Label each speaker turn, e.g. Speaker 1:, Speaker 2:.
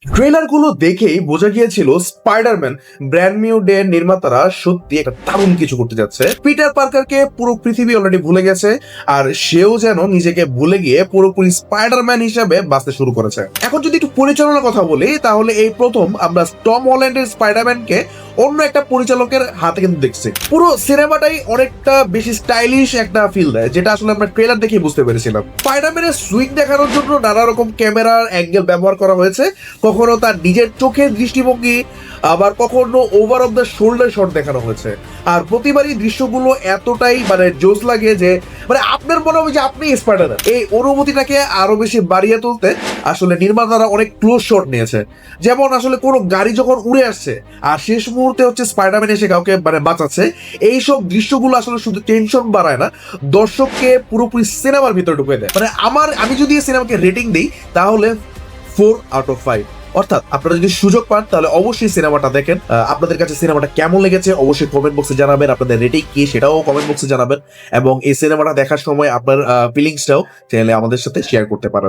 Speaker 1: Trailer গুলো দেখেই বোঝা গিয়েছিল স্পাইডারম্যান ব্র্যান্ড নিউ ডে নির্মাতারা সত্যি একটা দারুণ কিছু করতে যাচ্ছে। পিটার পার্কারকে পুরো পৃথিবী অলরেডি ভুলে গেছে, আর সেও যেন নিজেকে ভুলে গিয়ে পুরোপুরি স্পাইডারম্যান হিসাবে বাঁচতে শুরু করেছে। এখন যদি একটু পরিচালনার কথা বলি, তাহলে এই প্রথম আমরা টম হল্যান্ডের স্পাইডারম্যানকে অন্য একটা পরিচালকের হাতে কিন্তু দেখছি। পুরো সিনেমাটাই অনেকটা বেশি স্টাইলিশ একটা ফিল দেয়, যেটা আসলে আমরা ট্রেলার দেখে বুঝতে পেরেছিলাম। স্পাইডারম্যানের সুইং দেখানোর জন্য নানা রকম ক্যামেরার অ্যাঙ্গেল ব্যবহার করা হয়েছে, কখনো তার নিজের চোখের দৃষ্টিভঙ্গি, আবার কখনো over of the shoulder shot দেখানো হয়েছে। আর প্রতিবারই দৃশ্যগুলো এতটাই জোস লাগে যে আপনার মনে হবে যে আপনি স্পাইডার। এই অনুভূতিটাকে আরো বেশি বাড়িয়ে তুলতে আসলে নির্মাতারা অনেক ক্লোজ শট নিয়েছে। যেমন আসলে কোনো গাড়ি যখন উড়ে আসছে আর শেষ মুহূর্তে হচ্ছে স্পাইডারম্যান এসে কাউকে বাঁচাচ্ছে, এইসব দৃশ্যগুলো আসলে শুধু টেনশন বাড়ায় না, দর্শককে পুরোপুরি সিনেমার ভিতরে ঢুকে দেয়। আমি যদি এই সিনেমাকে রেটিং দিই তাহলে 4/5। অর্থাৎ আপনারা যদি সুযোগ পান তাহলে অবশ্যই সিনেমাটা দেখেন। আপনাদের কাছে সিনেমাটা কেমন লেগেছে অবশ্যই কমেন্ট বক্সে জানাবেন, আপনাদের রেটিং কি সেটাও কমেন্ট বক্সে জানাবেন, এবং এই সিনেমাটা দেখার সময় আপনার ফিলিংসটাও চাইলে আমাদের সাথে শেয়ার করতে পারেন।